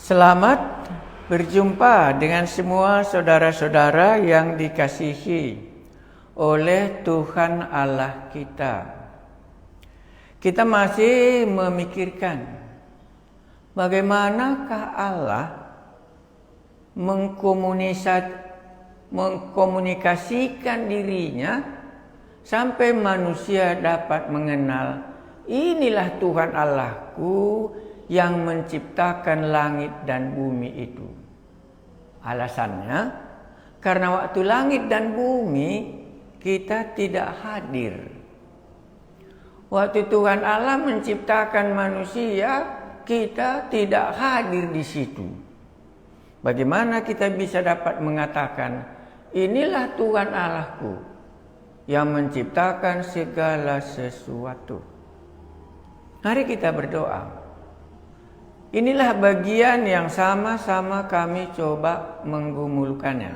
Selamat berjumpa dengan semua saudara-saudara yang dikasihi oleh Tuhan Allah kita. Kita masih memikirkan bagaimanakah Allah mengkomunikasikan dirinya sampai manusia dapat mengenal, inilah Tuhan Allahku yang menciptakan langit dan bumi itu. Alasannya, karena waktu langit dan bumi kita tidak hadir. Waktu Tuhan Allah menciptakan manusia, kita tidak hadir di situ. Bagaimana kita bisa dapat mengatakan, inilah Tuhan Allahku yang menciptakan segala sesuatu? Mari kita berdoa. Inilah bagian yang sama-sama kami coba menggumulkannya.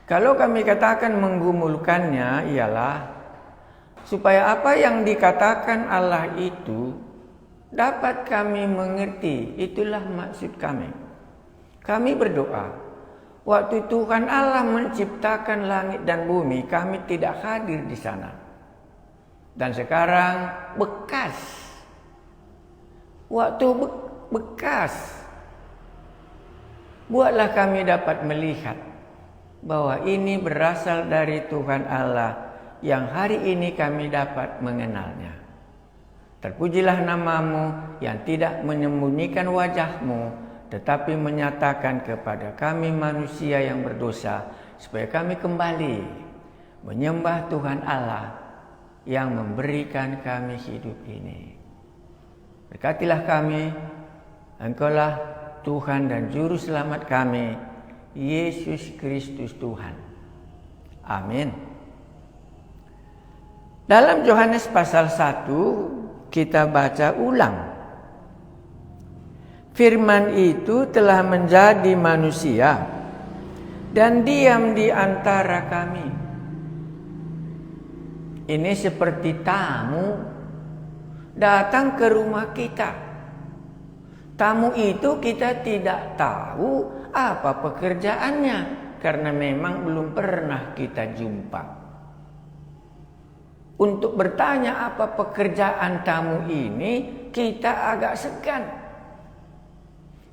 Kalau kami katakan menggumulkannya ialah supaya apa yang dikatakan Allah itu dapat kami mengerti. Itulah maksud kami. Kami berdoa, waktu Tuhan Allah menciptakan langit dan bumi, kami tidak hadir di sana. Dan sekarang bekas. Waktu bekas, buatlah kami dapat melihat bahwa ini berasal dari Tuhan Allah yang hari ini kami dapat mengenalnya. Terpujilah namamu yang tidak menyembunyikan wajahmu, tetapi menyatakan kepada kami manusia yang berdosa, supaya kami kembali menyembah Tuhan Allah yang memberikan kami hidup ini. Berkatilah kami, Engkaulah Tuhan dan Juru Selamat kami, Yesus Kristus Tuhan. Amin. Dalam Yohanes pasal 1 kita baca ulang. Firman itu telah menjadi manusia dan diam di antara kami. Ini seperti tamu datang ke rumah kita. Tamu itu kita tidak tahu apa pekerjaannya karena memang belum pernah kita jumpa. Untuk bertanya apa pekerjaan tamu ini kita agak segan.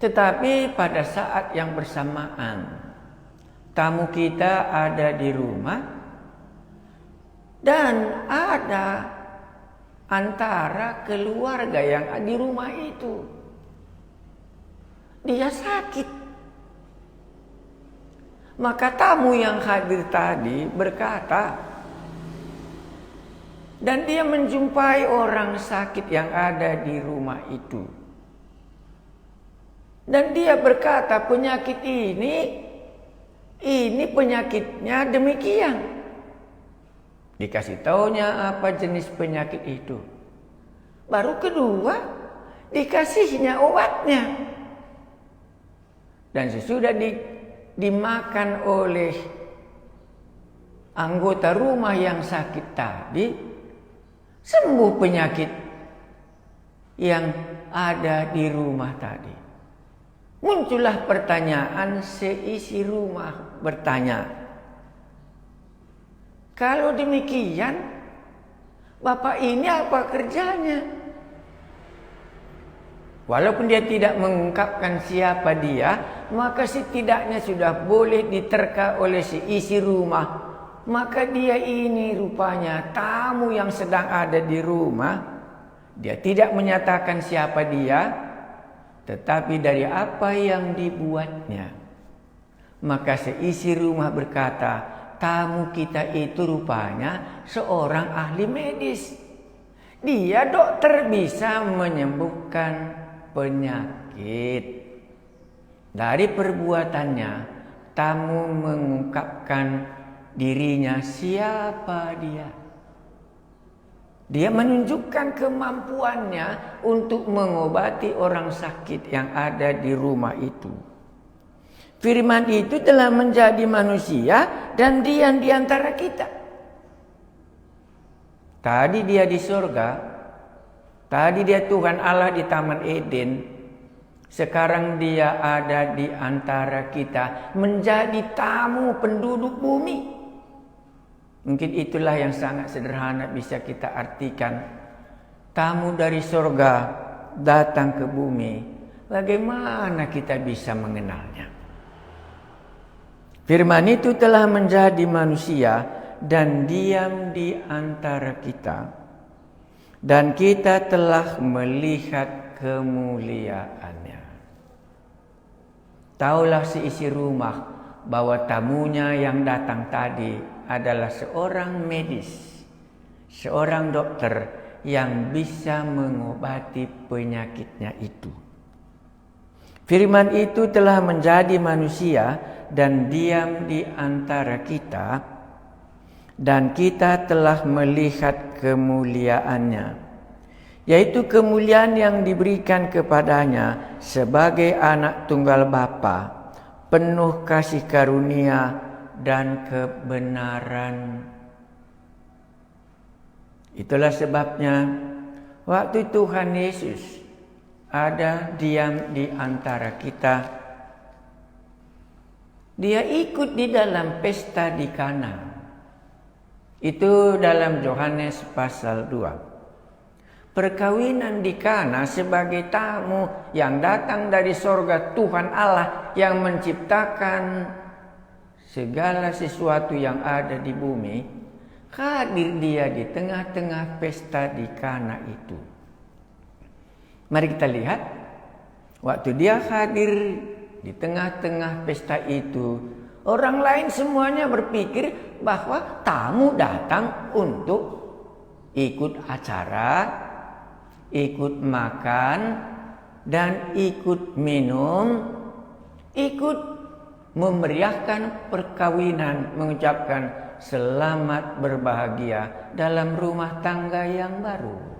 Tetapi pada saat yang bersamaan tamu kita ada di rumah dan ada antara keluarga yang di rumah itu. Dia sakit. Maka tamu yang hadir tadi berkata, dan dia menjumpai orang sakit yang ada di rumah itu. Dan dia berkata, penyakit ini penyakitnya demikian. Dikasih taunya apa jenis penyakit itu. Baru kedua, dikasihnya obatnya. Dan sesudah dimakan oleh anggota rumah yang sakit tadi, sembuh penyakit yang ada di rumah tadi. Muncullah pertanyaan, seisi rumah bertanya, kalau demikian, Bapak ini apa kerjanya? Walaupun dia tidak mengungkapkan siapa dia, maka setidaknya sudah boleh diterka oleh seisi rumah. Maka dia ini rupanya tamu yang sedang ada di rumah. Dia tidak menyatakan siapa dia, tetapi dari apa yang dibuatnya. Maka seisi rumah berkata, tamu kita itu rupanya seorang ahli medis. Dia dokter, bisa menyembuhkan penyakit. Dari perbuatannya, tamu mengungkapkan dirinya siapa dia. Dia menunjukkan kemampuannya untuk mengobati orang sakit yang ada di rumah itu. Firman itu telah menjadi manusia dan diam di antara kita. Tadi dia di surga, tadi dia Tuhan Allah di Taman Eden. Sekarang dia ada di antara kita, menjadi tamu penduduk bumi. Mungkin itulah yang sangat sederhana bisa kita artikan. Tamu dari surga datang ke bumi. Bagaimana kita bisa mengenalnya? Firman itu telah menjadi manusia dan diam di antara kita. Dan kita telah melihat kemuliaannya. Taulah seisi rumah bahwa tamunya yang datang tadi adalah seorang medis, seorang dokter yang bisa mengobati penyakitnya itu. Firman itu telah menjadi manusia dan diam di antara kita, dan kita telah melihat kemuliaannya, yaitu kemuliaan yang diberikan kepadanya sebagai anak tunggal Bapa, penuh kasih karunia dan kebenaran. Itulah sebabnya waktu Tuhan Yesus ada diam di antara kita, dia ikut di dalam pesta di Kana. Itu dalam Yohanes pasal 2. Perkawinan di Kana sebagai tamu yang datang dari sorga Tuhan Allah yang menciptakan segala sesuatu yang ada di bumi. Hadir dia di tengah-tengah pesta di Kana itu. Mari kita lihat. Waktu dia hadir di tengah-tengah pesta itu, orang lain semuanya berpikir bahwa tamu datang untuk ikut acara, ikut makan, dan ikut minum, ikut memeriahkan perkawinan, mengucapkan selamat berbahagia dalam rumah tangga yang baru.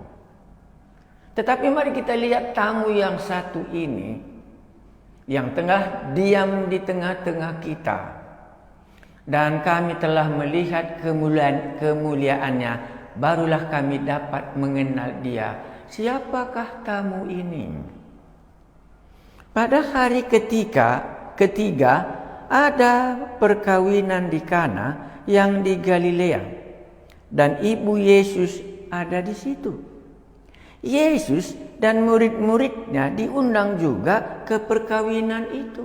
Tetapi mari kita lihat tamu yang satu ini, yang tengah diam di tengah-tengah kita. Dan kami telah melihat kemuliaannya, barulah kami dapat mengenal dia. Siapakah tamu ini? Pada hari ketiga ada perkawinan di Kana yang di Galilea, dan ibu Yesus ada di situ. Yesus dan murid-muridnya diundang juga ke perkawinan itu.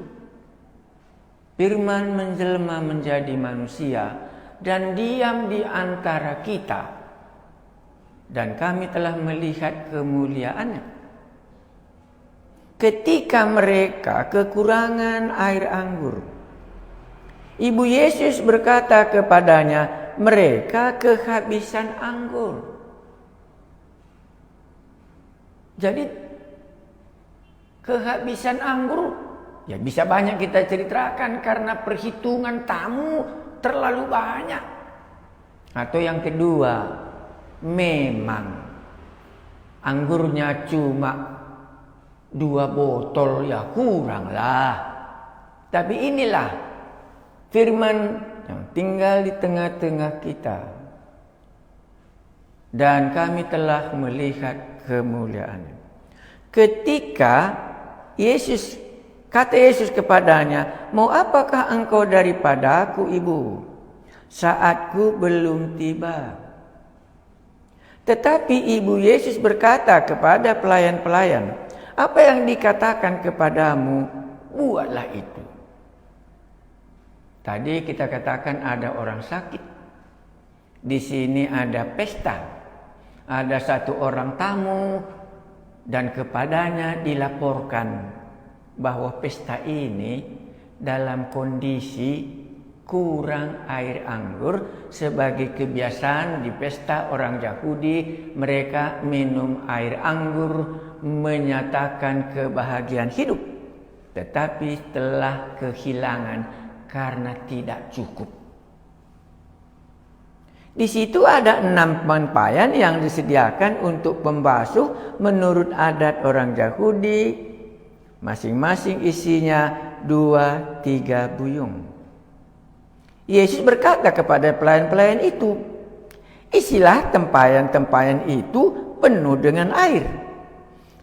Firman menjelma menjadi manusia dan diam di antara kita, dan kami telah melihat kemuliaannya. Ketika mereka kekurangan air anggur, ibu Yesus berkata kepadanya, mereka kehabisan anggur. Jadi kehabisan anggur, ya bisa banyak kita ceritakan karena perhitungan tamu terlalu banyak. Atau yang kedua, memang anggurnya cuma 2 botol, ya kuranglah. Tapi inilah firman yang tinggal di tengah-tengah kita. Dan kami telah melihat kemuliaannya. Ketika kata Yesus kepadanya, mau apakah engkau daripadaku, ibu? Saatku belum tiba. Tetapi ibu Yesus berkata kepada pelayan-pelayan, apa yang dikatakan kepadamu, buatlah itu. Tadi kita katakan ada orang sakit. Di sini ada pesta. Ada satu orang tamu dan kepadanya dilaporkan bahwa pesta ini dalam kondisi kurang air anggur. Sebagai kebiasaan di pesta orang Yahudi, mereka minum air anggur menyatakan kebahagiaan hidup, tetapi telah kehilangan karena tidak cukup. Di situ ada 6 pampayan yang disediakan untuk pembasuh menurut adat orang Yahudi. Masing-masing isinya 2-3 buyung. Yesus berkata kepada pelayan-pelayan itu, isilah tempayan-tempayan itu penuh dengan air.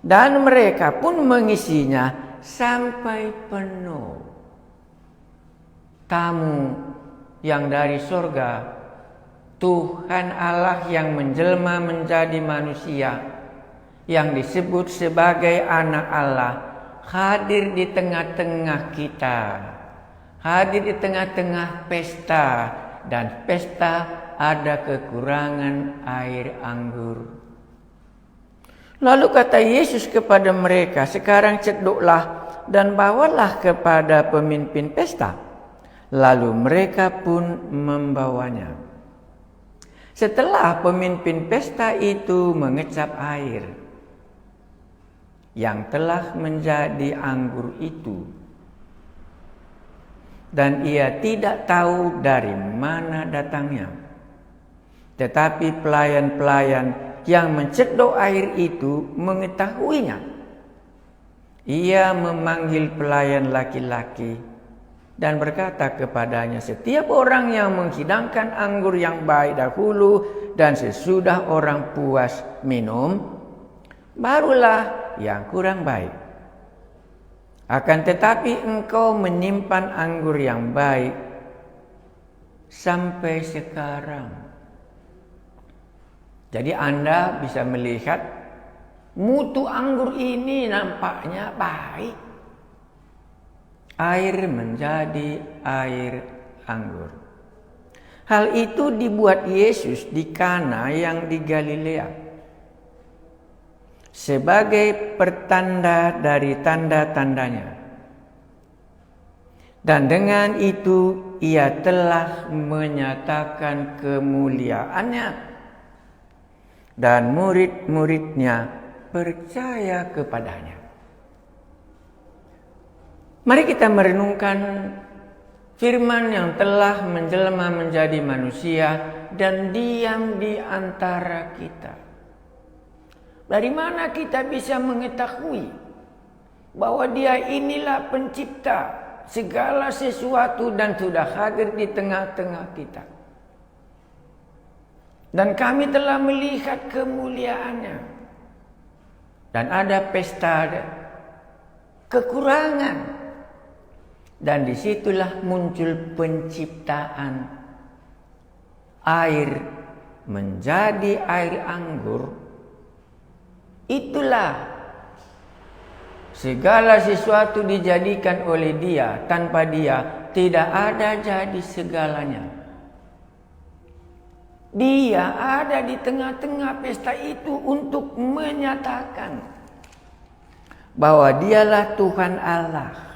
Dan mereka pun mengisinya sampai penuh. Tamu yang dari surga, Tuhan Allah yang menjelma menjadi manusia, yang disebut sebagai anak Allah, hadir di tengah-tengah kita, hadir di tengah-tengah pesta, dan pesta ada kekurangan air anggur. Lalu kata Yesus kepada mereka, sekarang cedoklah dan bawalah kepada pemimpin pesta. Lalu mereka pun membawanya. Setelah pemimpin pesta itu mengecap air yang telah menjadi anggur itu, dan ia tidak tahu dari mana datangnya, tetapi pelayan-pelayan yang mencedok air itu mengetahuinya. Ia memanggil pelayan laki-laki dan berkata kepadanya, setiap orang yang menghidangkan anggur yang baik dahulu dan sesudah orang puas minum, barulah yang kurang baik. Akan tetapi engkau menyimpan anggur yang baik sampai sekarang. Jadi Anda bisa melihat mutu anggur ini nampaknya baik. Air menjadi air anggur. Hal itu dibuat Yesus di Kana yang di Galilea sebagai pertanda dari tanda-tandanya. Dan dengan itu ia telah menyatakan kemuliaannya, dan murid-muridnya percaya kepadanya. Mari kita merenungkan firman yang telah menjelma menjadi manusia dan diam di antara kita. Dari mana kita bisa mengetahui bahwa Dia inilah pencipta segala sesuatu dan sudah hadir di tengah-tengah kita? Dan kami telah melihat kemuliaannya. Dan ada pesta kekurangan. Dan disitulah muncul penciptaan air menjadi air anggur. Itulah segala sesuatu dijadikan oleh Dia. Tanpa Dia tidak ada jadi segalanya. Dia ada di tengah-tengah pesta itu untuk menyatakan bahwa Dialah Tuhan Allah.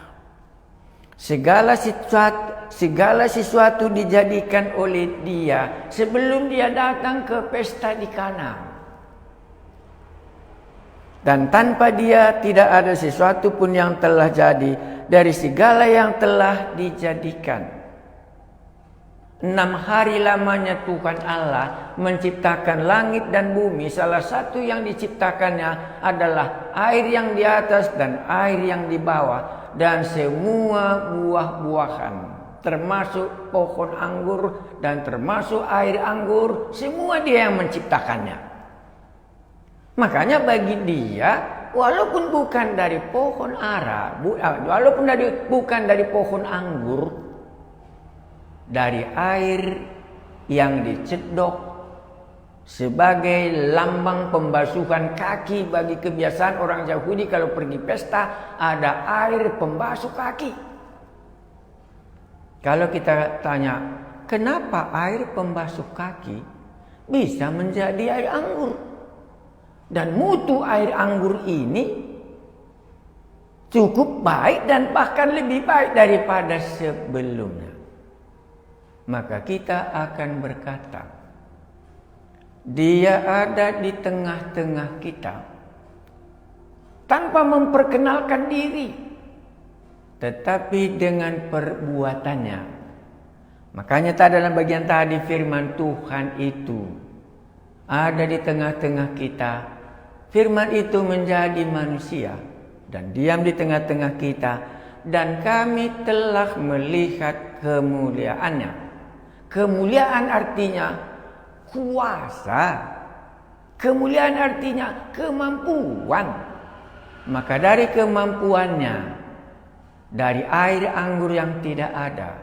Segala sesuatu dijadikan oleh Dia sebelum Dia datang ke pesta di Kana. Dan tanpa Dia tidak ada sesuatu pun yang telah jadi dari segala yang telah dijadikan. 6 hari lamanya Tuhan Allah menciptakan langit dan bumi. Salah satu yang diciptakannya adalah air yang di atas dan air yang di bawah. Dan semua buah-buahan, termasuk pohon anggur dan termasuk air anggur, semua Dia yang menciptakannya. Makanya bagi Dia, walaupun bukan dari pohon ara, walaupun bukan dari pohon anggur, dari air yang dicedok sebagai lambang pembasuhan kaki. Bagi kebiasaan orang Yahudi kalau pergi pesta ada air pembasuh kaki. Kalau kita tanya, kenapa air pembasuh kaki bisa menjadi air anggur? Dan mutu air anggur ini cukup baik dan bahkan lebih baik daripada sebelumnya. Maka kita akan berkata, Dia ada di tengah-tengah kita tanpa memperkenalkan diri, tetapi dengan perbuatannya. Makanya dalam bagian tadi firman Tuhan itu ada di tengah-tengah kita. Firman itu menjadi manusia dan diam di tengah-tengah kita, dan kami telah melihat kemuliaannya. Kemuliaan artinya kuasa. Kemuliaan artinya kemampuan. Maka dari kemampuannya, dari air anggur yang tidak ada,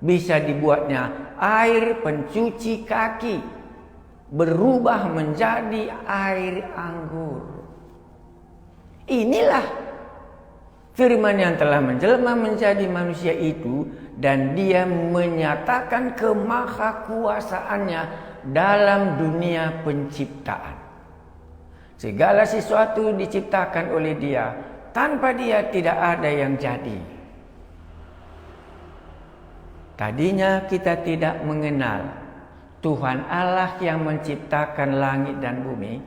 bisa dibuatnya air pencuci kaki, berubah menjadi air anggur. Inilah firman yang telah menjelma menjadi manusia itu, dan dia menyatakan kemahakuasaannya dalam dunia penciptaan. Segala sesuatu diciptakan oleh dia, tanpa dia tidak ada yang jadi. Tadinya kita tidak mengenal Tuhan Allah yang menciptakan langit dan bumi.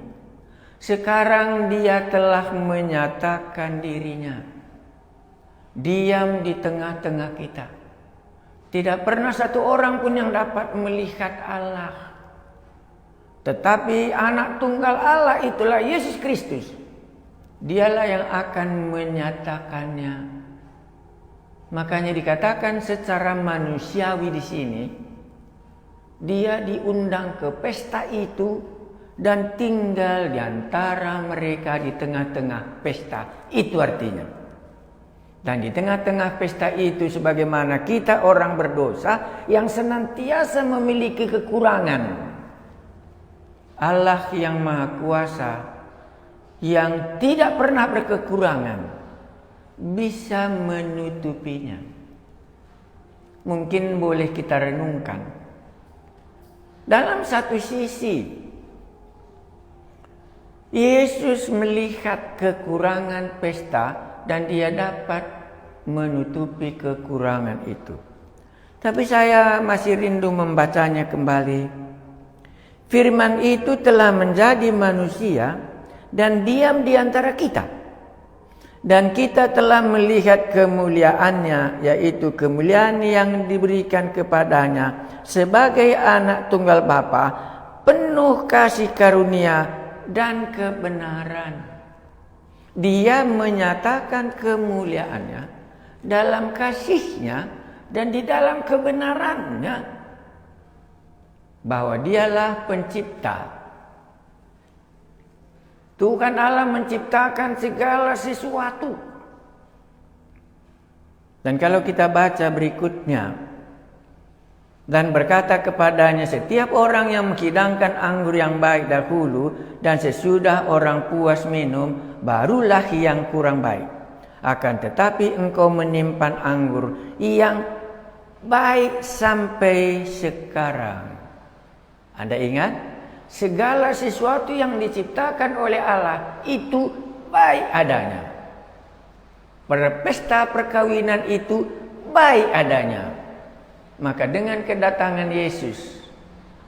Sekarang dia telah menyatakan dirinya, diam di tengah-tengah kita. Tidak pernah satu orang pun yang dapat melihat Allah. Tetapi anak tunggal Allah itulah Yesus Kristus. Dialah yang akan menyatakannya. Makanya dikatakan secara manusiawi di sini, dia diundang ke pesta itu dan tinggal di antara mereka di tengah-tengah pesta. Itu artinya. Dan di tengah-tengah pesta itu, sebagaimana kita orang berdosa yang senantiasa memiliki kekurangan, Allah yang Maha Kuasa, yang tidak pernah berkekurangan, bisa menutupinya. Mungkin boleh kita renungkan. Dalam satu sisi, Yesus melihat kekurangan pesta dan dia dapat menutupi kekurangan itu. Tapi saya masih rindu membacanya kembali. Firman itu telah menjadi manusia dan diam di antara kita. Dan kita telah melihat kemuliaannya, yaitu kemuliaan yang diberikan kepadanya sebagai anak tunggal Bapa, penuh kasih karunia dan kebenaran. Dia menyatakan kemuliaannya dalam kasihnya dan di dalam kebenarannya, bahwa dialah pencipta. Tuhan Allah menciptakan segala sesuatu. Dan kalau kita baca berikutnya, dan berkata kepadanya, setiap orang yang menghidangkan anggur yang baik dahulu, dan sesudah orang puas minum, barulah yang kurang baik. Akan tetapi engkau menyimpan anggur yang baik sampai sekarang. Anda ingat? Segala sesuatu yang diciptakan oleh Allah itu baik adanya. Pesta perkawinan itu baik adanya. Maka dengan kedatangan Yesus,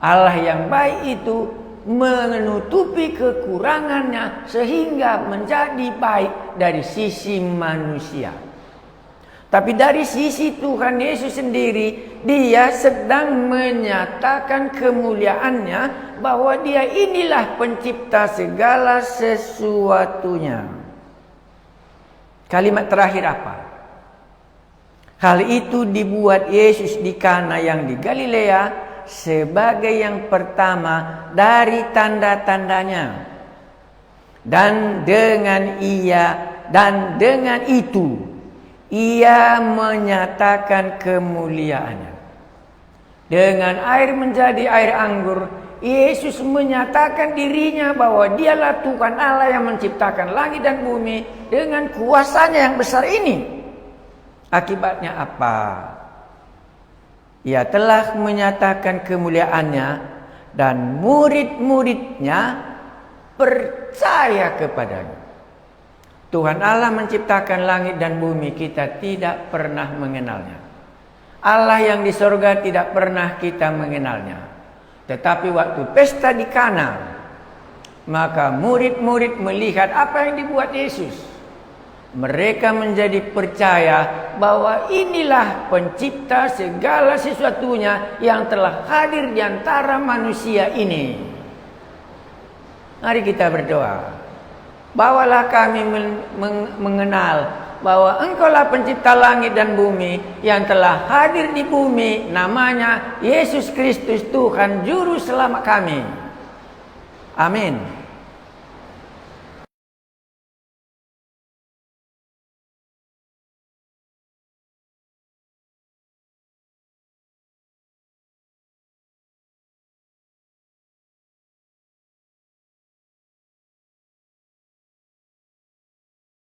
Allah yang baik itu menutupi kekurangannya sehingga menjadi baik dari sisi manusia. Tapi dari sisi Tuhan Yesus sendiri, dia sedang menyatakan kemuliaannya, bahwa dia inilah pencipta segala sesuatunya. Kalimat terakhir apa? Hal itu dibuat Yesus di Kana yang di Galilea sebagai yang pertama dari tanda-tandanya. Dan dengan itu ia menyatakan kemuliaannya. Dengan air menjadi air anggur, Yesus menyatakan dirinya bahwa dialah Tuhan Allah yang menciptakan langit dan bumi dengan kuasanya yang besar ini. Akibatnya apa? Ia telah menyatakan kemuliaannya dan murid-muridnya percaya kepadanya. Tuhan Allah menciptakan langit dan bumi, kita tidak pernah mengenalnya. Allah yang di sorga tidak pernah kita mengenalnya. Tetapi waktu pesta di Kana, maka murid-murid melihat apa yang dibuat Yesus. Mereka menjadi percaya bahwa inilah pencipta segala sesuatunya yang telah hadir di antara manusia ini. Mari kita berdoa. Bawalah kami mengenal bahwa Engkaulah pencipta langit dan bumi yang telah hadir di bumi, namanya Yesus Kristus Tuhan Juru Selamat kami. Amin.